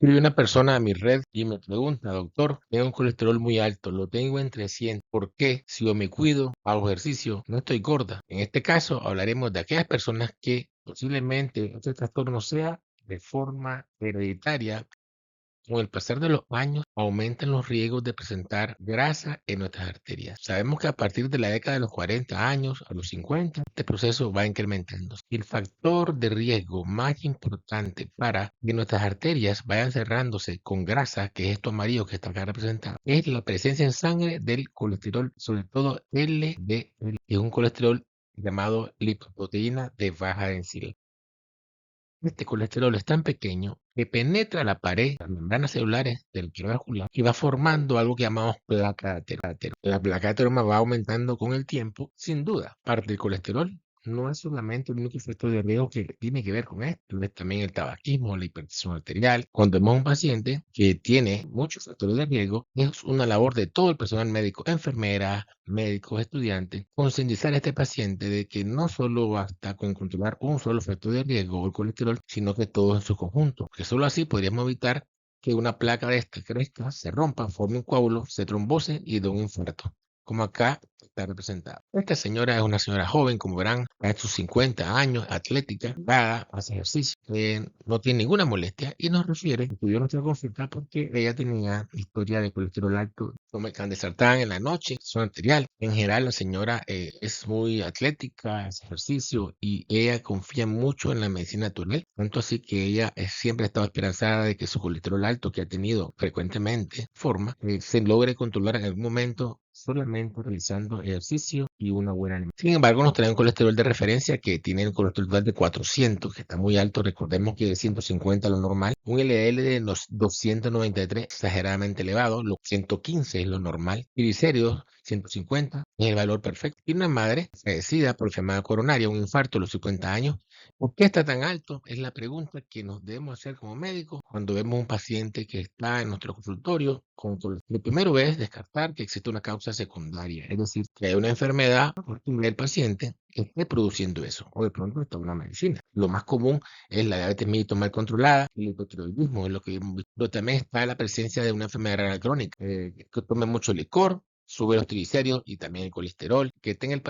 Escribe una persona a mi red y me pregunta, doctor, tengo un colesterol muy alto, lo tengo en 300. ¿Por qué? Si yo me cuido, hago ejercicio, no estoy gorda. En este caso, hablaremos de aquellas personas que posiblemente este trastorno sea de forma hereditaria. Con el pasar de los años, aumentan los riesgos de presentar grasa en nuestras arterias. Sabemos que a partir de la década de los 40 años a los 50, este proceso va incrementando. El factor de riesgo más importante para que nuestras arterias vayan cerrándose con grasa, que es esto amarillo que está acá representado, es la presencia en sangre del colesterol, sobre todo LDL, que es un colesterol llamado lipoproteína de baja densidad. Este colesterol es tan pequeño que penetra la pared, las membranas celulares del globo vascular y va formando algo que llamamos placa de ateroma. La placa de ateroma va aumentando con el tiempo, sin duda. Parte del colesterol no es solamente el único factor de riesgo que tiene que ver con esto, es también el tabaquismo, la hipertensión arterial. Cuando vemos a un paciente que tiene muchos factores de riesgo, es una labor de todo el personal médico, enfermeras, médicos, estudiantes, concientizar a este paciente de que no solo basta con controlar un solo factor de riesgo, el colesterol, sino que todo en su conjunto, que solo así podríamos evitar que una placa de esta crezca, se rompa, forme un coágulo, se trombose y dé un infarto, como acá está representado. Esta señora es una señora joven, como verán, a sus 50 años, atlética, delgada, hace ejercicio, no tiene ninguna molestia y nos refiere, estudió nuestra consulta porque ella tenía historia de colesterol alto, toma candesartán en la noche, son arterial. En general, la señora es muy atlética, hace ejercicio y ella confía mucho en la medicina natural, tanto así que ella siempre ha estado esperanzada de que su colesterol alto que ha tenido frecuentemente forma se logre controlar en algún momento solamente realizando ejercicio y una buena alimentación. Sin embargo, nos trae un colesterol de referencia que tiene el colesterol total de 400, que está muy alto. Recordemos que de 150 lo normal. Un LDL de los 293, exageradamente elevado. Los 115 es lo normal. Triglicéridos, 150, es el valor perfecto. Y una madre fallecida por enfermedad coronaria, un infarto a los 50 años. ¿Por qué está tan alto? Es la pregunta que nos debemos hacer como médicos cuando vemos un paciente que está en nuestro consultorio con colesterol. Lo primero es descartar que existe una causa secundaria, es decir, que hay una enfermedad por el paciente que esté produciendo eso, o de pronto está una medicina. Lo más común es la diabetes mellitus mal controlada, el hipotiroidismo, es lo que hemos visto. Pero también está la presencia de una enfermedad renal crónica, que tome mucho licor, sube los triglicéridos y también el colesterol, que tenga el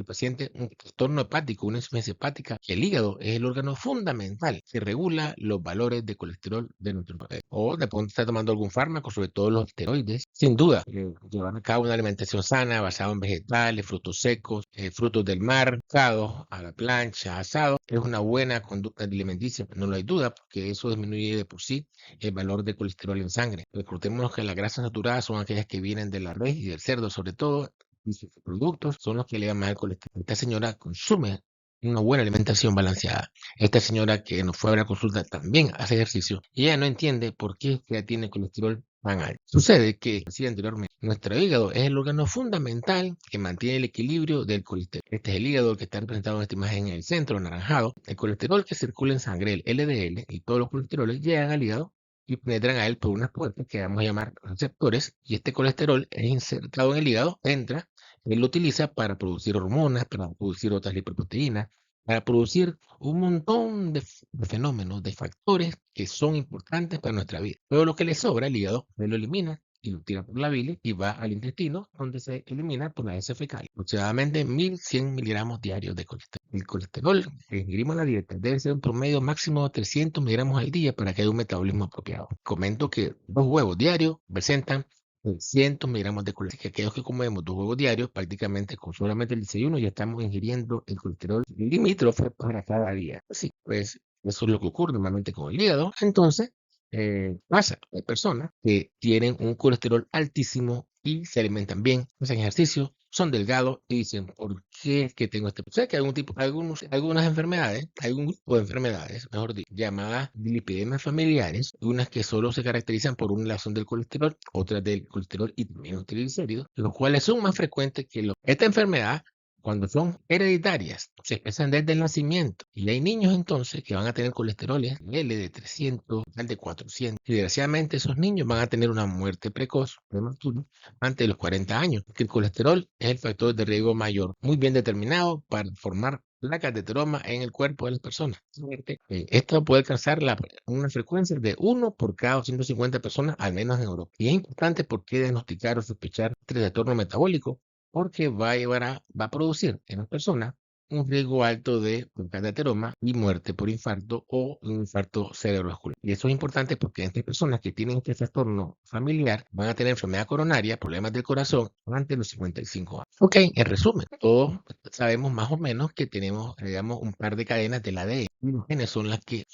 paciente un trastorno hepático, una insuficiencia hepática. El hígado es el órgano fundamental que regula los valores de colesterol de nuestro cuerpo. O de pronto está tomando algún fármaco, sobre todo los esteroides. Sin duda, llevar a cabo una alimentación sana basada en vegetales, frutos secos, frutos del mar, asados a la plancha, asado, es una buena conducta alimenticia, no lo hay duda, porque eso disminuye de por sí el valor de colesterol en sangre. Recordemos que las grasas saturadas son aquellas que vienen de la res y del cerdo, sobre todo, y sus productos son los que elevan más el colesterol. Esta señora consume una buena alimentación balanceada. Esta señora que nos fue a la consulta también hace ejercicio y ella no entiende por qué ella tiene colesterol tan alto. Sucede que, como decía anteriormente, nuestro hígado es el órgano fundamental que mantiene el equilibrio del colesterol. Este es el hígado que está representado en esta imagen en el centro, anaranjado. El colesterol que circula en sangre, el LDL y todos los colesteroles llegan al hígado y penetran a él por unas puertas que vamos a llamar receptores, y este colesterol es insertado en el hígado, entra, él lo utiliza para producir hormonas, para producir otras lipoproteínas, para producir un montón de fenómenos, de factores que son importantes para nuestra vida. Pero lo que le sobra al hígado, él lo elimina y lo tira por la bilis y va al intestino, donde se elimina por la heces fecal. Aproximadamente 1100 miligramos diarios de colesterol. El colesterol que ingerimos en la dieta debe ser un promedio máximo de 300 miligramos al día para que haya un metabolismo apropiado. Comento que 2 huevos diarios presentan 300 miligramos de colesterol. Que aquellos que comemos 2 huevos diarios, prácticamente con solamente el desayuno ya estamos ingiriendo el colesterol limítrofe para cada día. Así pues, eso es lo que ocurre normalmente con el hígado. Entonces, pasa, hay personas que tienen un colesterol altísimo y se alimentan bien, hacen ejercicio, son delgados y dicen, ¿por qué es que tengo este? O sea, que algunas enfermedades, algún grupo de enfermedades, mejor dicho, llamadas lipidemias familiares, unas que solo se caracterizan por una relación del colesterol, otras del colesterol y también los triglicéridos, los cuales son más frecuentes que los. Esta enfermedad, cuando son hereditarias, se expresan desde el nacimiento. Y hay niños entonces que van a tener colesteroles L de 300, al de 400. Y desgraciadamente esos niños van a tener una muerte precoz, prematura, antes de los 40 años. Porque el colesterol es el factor de riesgo mayor, muy bien determinado para formar placas de ateroma en el cuerpo de las personas. Esto puede alcanzar una frecuencia de 1 por cada 250 personas, al menos en Europa. Y es importante porque diagnosticar o sospechar trastorno metabólico, porque va a producir en las personas un riesgo alto de placas de ateroma y muerte por infarto o un infarto cerebrovascular. Y eso es importante porque estas personas que tienen este trastorno familiar van a tener enfermedad coronaria, problemas del corazón antes de los 55 años. Ok, en resumen, todos sabemos más o menos que tenemos, digamos, un par de cadenas del ADN. Y los genes son las que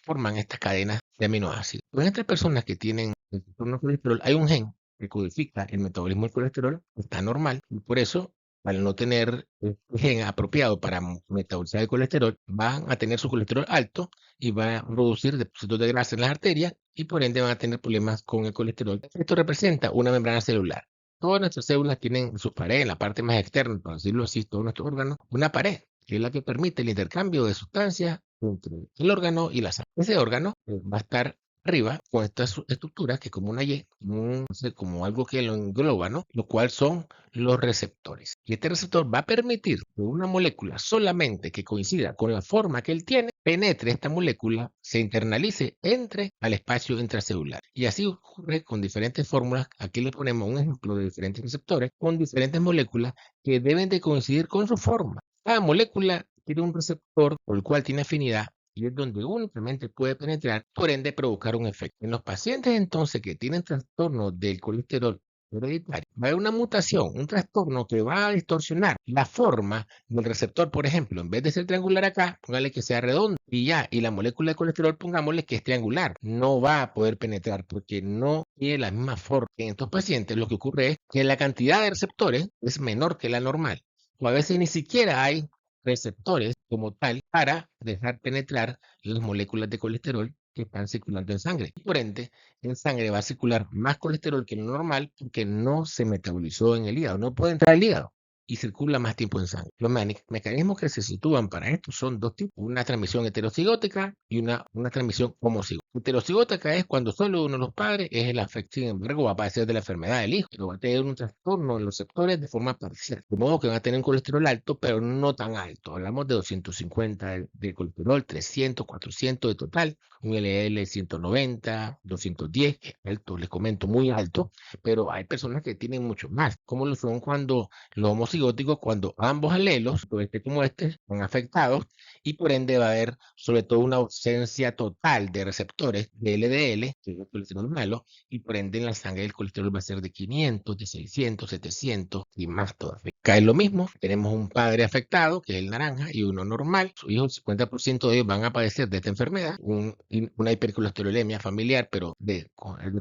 forman estas cadenas de aminoácidos. En estas personas que tienen el trastorno de colesterol, hay un gen que codifica el metabolismo del colesterol, está normal, y por eso al no tener el gen apropiado para metabolizar el colesterol, van a tener su colesterol alto y va a producir depósitos de grasa en las arterias y por ende van a tener problemas con el colesterol. Esto representa una membrana celular. Todas nuestras células tienen en su pared, en la parte más externa, para decirlo así, todos nuestros órganos, una pared, que es la que permite el intercambio de sustancias entre el órgano y la sangre. Ese órgano va a estar arriba con esta estructura que es como una Y, no sé, como algo que lo engloba, ¿no? Lo cual son los receptores. Y este receptor va a permitir que una molécula solamente que coincida con la forma que él tiene, penetre esta molécula, se internalice, entre al espacio intracelular. Y así ocurre con diferentes fórmulas. Aquí le ponemos un ejemplo de diferentes receptores con diferentes moléculas que deben de coincidir con su forma. Cada molécula tiene un receptor por el cual tiene afinidad y es donde únicamente puede penetrar, por ende provocar un efecto. En los pacientes entonces que tienen trastorno del colesterol hereditario, va a haber una mutación, un trastorno que va a distorsionar la forma del receptor, por ejemplo, en vez de ser triangular acá, póngale que sea redondo y ya, y la molécula de colesterol pongámosle que es triangular, no va a poder penetrar porque no tiene la misma forma. En estos pacientes lo que ocurre es que la cantidad de receptores es menor que la normal, o a veces ni siquiera hay receptores como tal para dejar penetrar las moléculas de colesterol que están circulando en sangre. Por ende, en sangre va a circular más colesterol que lo normal porque no se metabolizó en el hígado, no puede entrar al hígado y circula más tiempo en sangre. Los mecanismos que se sitúan para esto son dos tipos, una transmisión heterocigótica y una transmisión homocigótica. Heterocigótica es cuando solo uno de los padres es el afecto, sin embargo va a padecer de la enfermedad del hijo, pero va a tener un trastorno en los receptores de forma parcial, de modo que van a tener un colesterol alto, pero no tan alto. Hablamos de 250 de colesterol, 300, 400 de total, un LDL 190, 210, alto, les comento, muy alto, pero hay personas que tienen mucho más, como lo son cuando los homocigóticos, cuando ambos alelos, este como este, están afectados y por ende va a haber sobre todo una ausencia total de receptores de LDL, que es el colesterol malo, y por ende en la sangre el colesterol va a ser de 500, de 600, 700 y más todavía. Cae lo mismo, tenemos un padre afectado, que es el naranja, y uno normal. Su hijo, el 50% de ellos van a padecer de esta enfermedad, una hipercolesterolemia familiar, pero de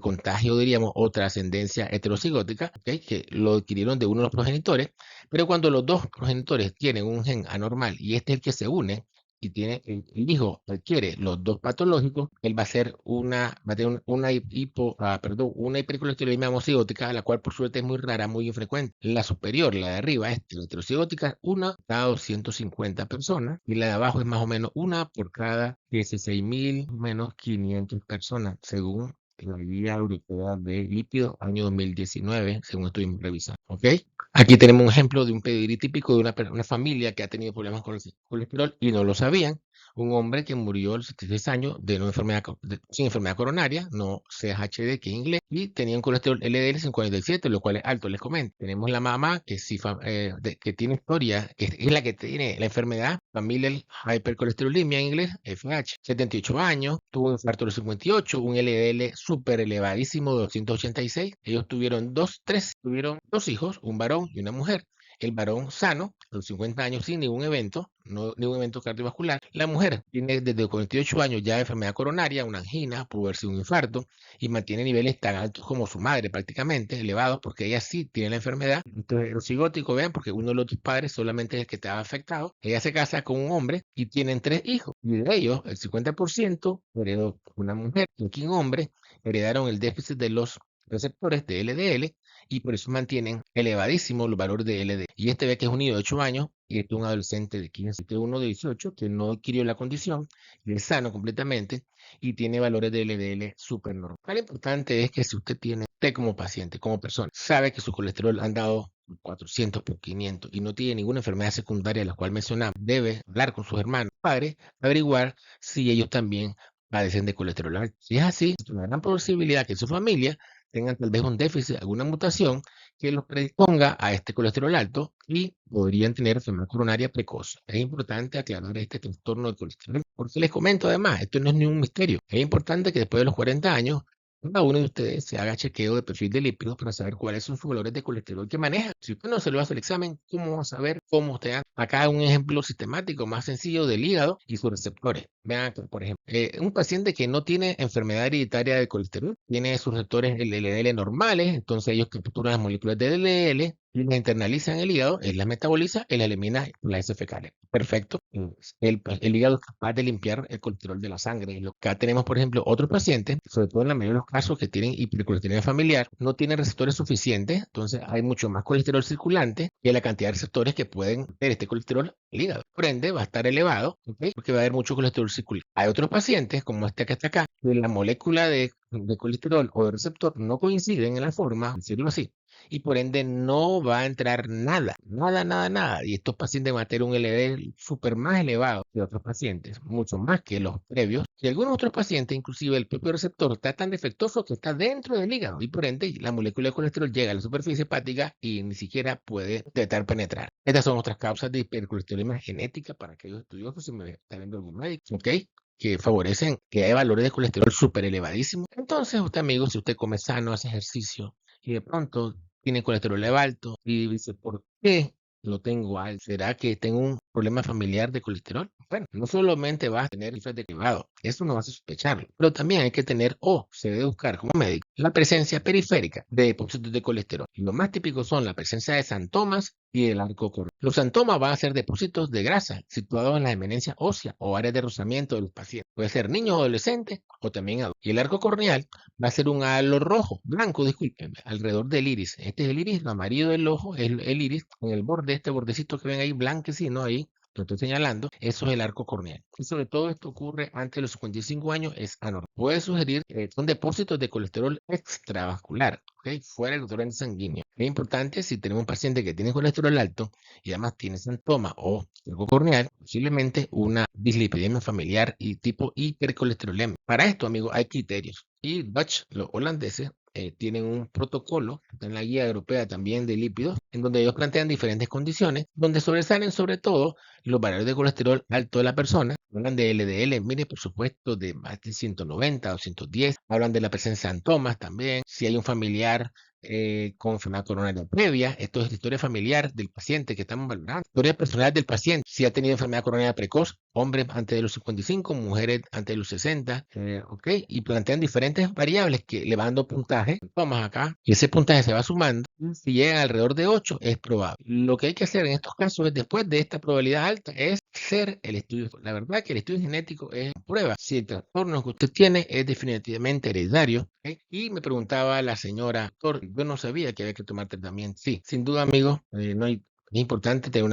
contagio, diríamos, o trascendencia heterocigótica, ¿okay? Que lo adquirieron de uno de los progenitores, pero cuando los dos progenitores tienen un gen anormal y este es el que se une, y tiene el hijo adquiere los dos patológicos, él va a ser va a tener una hipercolesterolemia homocigótica, la cual por suerte es muy rara, muy infrecuente. La superior, la de arriba, es heterocigótica, una cada 250 personas, y la de abajo es más o menos una por cada 16.000 menos 500 personas, según la Guía Europea de Lípidos, año 2019, según estoy revisando. ¿Ok? Aquí tenemos un ejemplo de un pedigrí típico de una familia que ha tenido problemas con el colesterol y no lo sabían. Un hombre que murió a los 76 años de una enfermedad, sin enfermedad coronaria, no CHD, que es inglés, y tenía un colesterol LDL 57, lo cual es alto, les comento. Tenemos la mamá que, que tiene historia, que es la que tiene la enfermedad, familial hypercolesterolemia en inglés, FH, 78 años, tuvo un infarto a los 58, un LDL súper elevadísimo de 286. Ellos tuvieron tuvieron dos hijos, un varón y una mujer. El varón sano, a los 50 años, sin ningún evento, ningún evento cardiovascular. La mujer tiene desde los 48 años ya enfermedad coronaria, una angina, pudo haber sido un infarto, y mantiene niveles tan altos como su madre, prácticamente elevados, porque ella sí tiene la enfermedad. Entonces, los psicóticos, vean, porque uno de los dos padres solamente es el que estaba afectado. Ella se casa con un hombre y tienen 3 hijos. Y de ellos, el 50% heredó una mujer y un hombre, heredaron el déficit de los receptores de LDL y por eso mantienen elevadísimo el valor de LDL. Y este ve que es un niño de 8 años y este es un adolescente de 15, este uno de 18 que no adquirió la condición, es sano completamente y tiene valores de LDL súper normales. Lo importante es que si usted como paciente, como persona, sabe que su colesterol ha andado 400 por 500 y no tiene ninguna enfermedad secundaria, la cual mencionamos, debe hablar con sus hermanos, padres, averiguar si ellos también padecen de colesterol alto. Si es así, es una gran posibilidad que su familia tengan tal vez un déficit, alguna mutación que los predisponga a este colesterol alto y podrían tener enfermedad coronaria precoz. Es importante aclarar este trastorno de colesterol, porque les comento además, esto no es ningún misterio. Es importante que después de los 40 años cada uno de ustedes se haga chequeo de perfil de lípidos para saber cuáles son sus valores de colesterol que maneja. Si usted no se lo hace el examen, ¿cómo va a saber cómo usted anda? Acá un ejemplo sistemático más sencillo del hígado y sus receptores. Vean acá, por ejemplo, un paciente que no tiene enfermedad hereditaria de colesterol, tiene sus receptores LDL normales, entonces ellos capturan las moléculas de LDL y las internalizan en el hígado, él las metaboliza, él las elimina por las heces fecales. Perfecto. El hígado es capaz de limpiar el colesterol de la sangre. Y acá tenemos, por ejemplo, otros pacientes, sobre todo en la mayoría de los casos que tienen hipercolesterolemia familiar, no tienen receptores suficientes, entonces hay mucho más colesterol circulante que la cantidad de receptores que pueden ver este colesterol al hígado. Por ende, va a estar elevado, ¿okay? Porque va a haber mucho colesterol circulante. Hay otros pacientes, como este que está acá, que la molécula de colesterol o de receptor no coinciden en la forma, decirlo así, y por ende no va a entrar nada, nada, nada, nada. Y estos pacientes van a tener un LDL súper más elevado que otros pacientes, mucho más que los previos. Y algunos otros pacientes, inclusive el propio receptor, está tan defectuoso que está dentro del hígado y por ende la molécula de colesterol llega a la superficie hepática y ni siquiera puede intentar penetrar. Estas son otras causas de hipercolesterolemia genética para aquellos estudiosos, si me está viendo algún médico, ¿ok? Que favorecen que haya valores de colesterol súper elevadísimos. Entonces, usted, amigo, si usted come sano, hace ejercicio y de pronto tiene colesterol alto y dice, ¿por qué lo tengo alto? ¿Será que tengo un problema familiar de colesterol? Bueno, no solamente vas a tener cifras de cribado, eso no vas a sospecharlo, pero también hay que tener, o se debe buscar como médico, la presencia periférica de depósitos de colesterol. Lo más típico son la presencia de xantomas y el arco coronario. Los xantomas van a ser depósitos de grasa situados en la eminencia ósea o áreas de rozamiento de los pacientes. Puede ser niños o adolescentes o también adultos. Y el arco corneal va a ser un halo rojo, blanco, disculpen, alrededor del iris. Este es el iris, lo amarillo del ojo es el iris, en el borde, este bordecito que ven ahí, blanquecino ahí, lo estoy señalando, eso es el arco corneal. Y sobre todo esto ocurre antes de los 55 años, es anormal. Puede sugerir que son depósitos de colesterol extravascular, ¿okay? Fuera del torrente sanguíneo. Es importante si tenemos un paciente que tiene colesterol alto y además tiene síntoma o arco corneal, posiblemente una dislipidemia familiar y tipo hipercolesterolemia. Para esto, amigos, hay criterios. Y Dutch, los holandeses, tienen un protocolo en la guía europea también de lípidos, en donde ellos plantean diferentes condiciones, donde sobresalen sobre todo los valores de colesterol alto de la persona. Hablan de LDL, mire, por supuesto, de más de 190 o 110. Hablan de la presencia de antomas también. Si hay un familiar con enfermedad coronaria previa, esto es la historia familiar del paciente que estamos valorando, historia personal del paciente, si ha tenido enfermedad coronaria precoz, hombres antes de los 55, mujeres antes de los 60, ok, y plantean diferentes variables que le van dando puntaje, tomas acá, y ese puntaje se va sumando, si llega alrededor de 8 es probable. Lo que hay que hacer en estos casos es, después de esta probabilidad alta, es hacer el estudio. La verdad que el estudio genético es prueba si el trastorno que usted tiene es definitivamente hereditario, ¿ok? Y me preguntaba la señora, doctor, yo no sabía que había que tomar tratamiento. Sí, sin duda, amigo, no hay. Es importante tener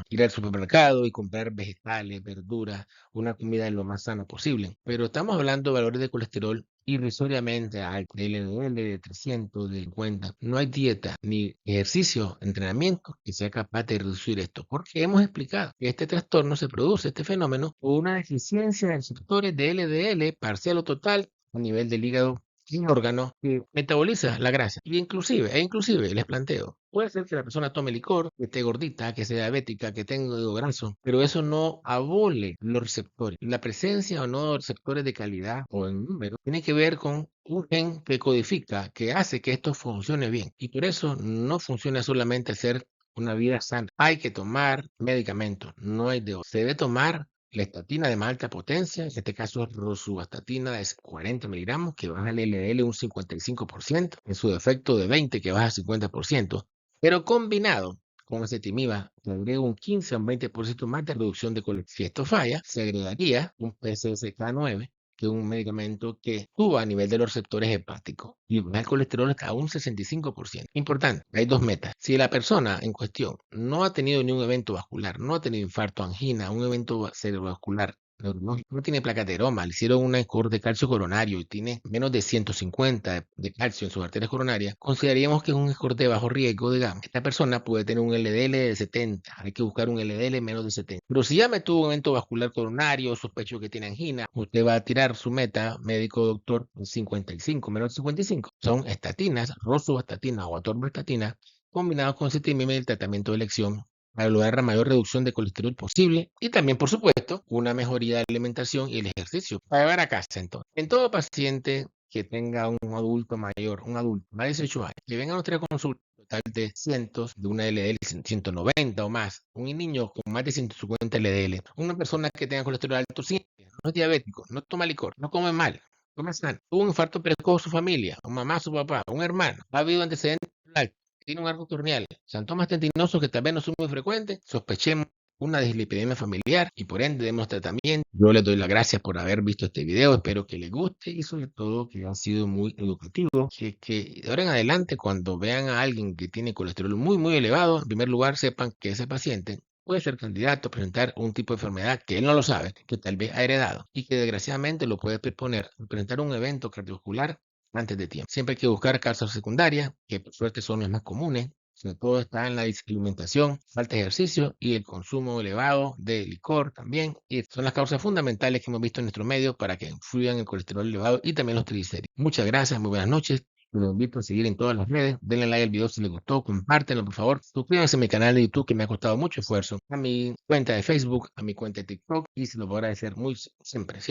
ir al supermercado y comprar vegetales, verduras, una comida lo más sana posible. Pero estamos hablando de valores de colesterol irrisoriamente altos, de LDL de 300, de 50. No hay dieta ni ejercicio, entrenamiento que sea capaz de reducir esto. Porque hemos explicado que este trastorno se produce, este fenómeno, por una deficiencia de receptores de LDL parcial o total a nivel del hígado y órgano que metaboliza la grasa. E inclusive, les planteo, puede ser que la persona tome licor, que esté gordita, que sea diabética, que tenga hígado graso, pero eso no abole los receptores. La presencia o no de receptores de calidad o en número tiene que ver con un gen que codifica, que hace que esto funcione bien. Y por eso no funciona solamente hacer una vida sana. Hay que tomar medicamentos, no hay de otro. Se debe tomar la estatina de más alta potencia, en este caso es rosuvastatina de 40 miligramos, que baja el LDL un 55%, en su defecto de 20, que baja 50%, pero combinado con ezetimiba, le agrega un 15 a un 20% más de reducción de colesterol. Si esto falla, se agregaría un PCSK9, que es un medicamento que actúa a nivel de los receptores hepáticos y baja el colesterol hasta un 65%. Importante, hay dos metas. Si la persona en cuestión no ha tenido ningún evento vascular, no ha tenido infarto, angina, un evento cerebrovascular neurológico, no tiene placateroma, le hicieron una score de calcio coronario y tiene menos de 150 de calcio en sus arterias coronarias, consideraríamos que es un score de bajo riesgo, digamos. Esta persona puede tener un LDL de 70, hay que buscar un LDL menos de 70. Pero si ya me tuvo un evento vascular coronario, sospecho que tiene angina, usted va a tirar su meta, médico doctor, en 55, menos de 55. Son estatinas, rosuvastatina o atorvastatina, combinados con cetimime y el tratamiento de elección para lograr la mayor reducción de colesterol posible y también, por supuesto, una mejoría de la alimentación y el ejercicio. Para llevar a casa, entonces, en todo paciente que tenga un adulto mayor, un adulto más de 18 años, que venga a nuestra consulta total de cientos, de una LDL 190 o más, un niño con más de 150 LDL, una persona que tenga colesterol alto, sí, no es diabético, no toma licor, no come mal, come sano, tuvo un infarto precoz su familia, su mamá, su papá, un hermano, ha habido antecedentes, tiene un arco corneal, síntomas tendinosos que tal vez no son muy frecuentes, sospechemos una dislipidemia familiar y por ende demos tratamiento. Yo les doy las gracias por haber visto este video, espero que les guste y sobre todo que ha sido muy educativo, que de ahora en adelante cuando vean a alguien que tiene colesterol muy elevado, en primer lugar sepan que ese paciente puede ser candidato a presentar un tipo de enfermedad que él no lo sabe, que tal vez ha heredado y que desgraciadamente lo puede predisponer a presentar un evento cardiovascular antes de tiempo. Siempre hay que buscar causas secundarias, que por suerte son las más comunes. Sobre todo está en la alimentación, falta de ejercicio y el consumo elevado de licor también. Y son las causas fundamentales que hemos visto en nuestro medio para que influyan el colesterol elevado y también los triglicéridos. Muchas gracias, muy buenas noches. Los invito a seguir en todas las redes. Denle like al video si les gustó, compártenlo por favor. Suscríbanse a mi canal de YouTube que me ha costado mucho esfuerzo. A mi cuenta de Facebook, a mi cuenta de TikTok y se lo voy a agradecer muy siempre.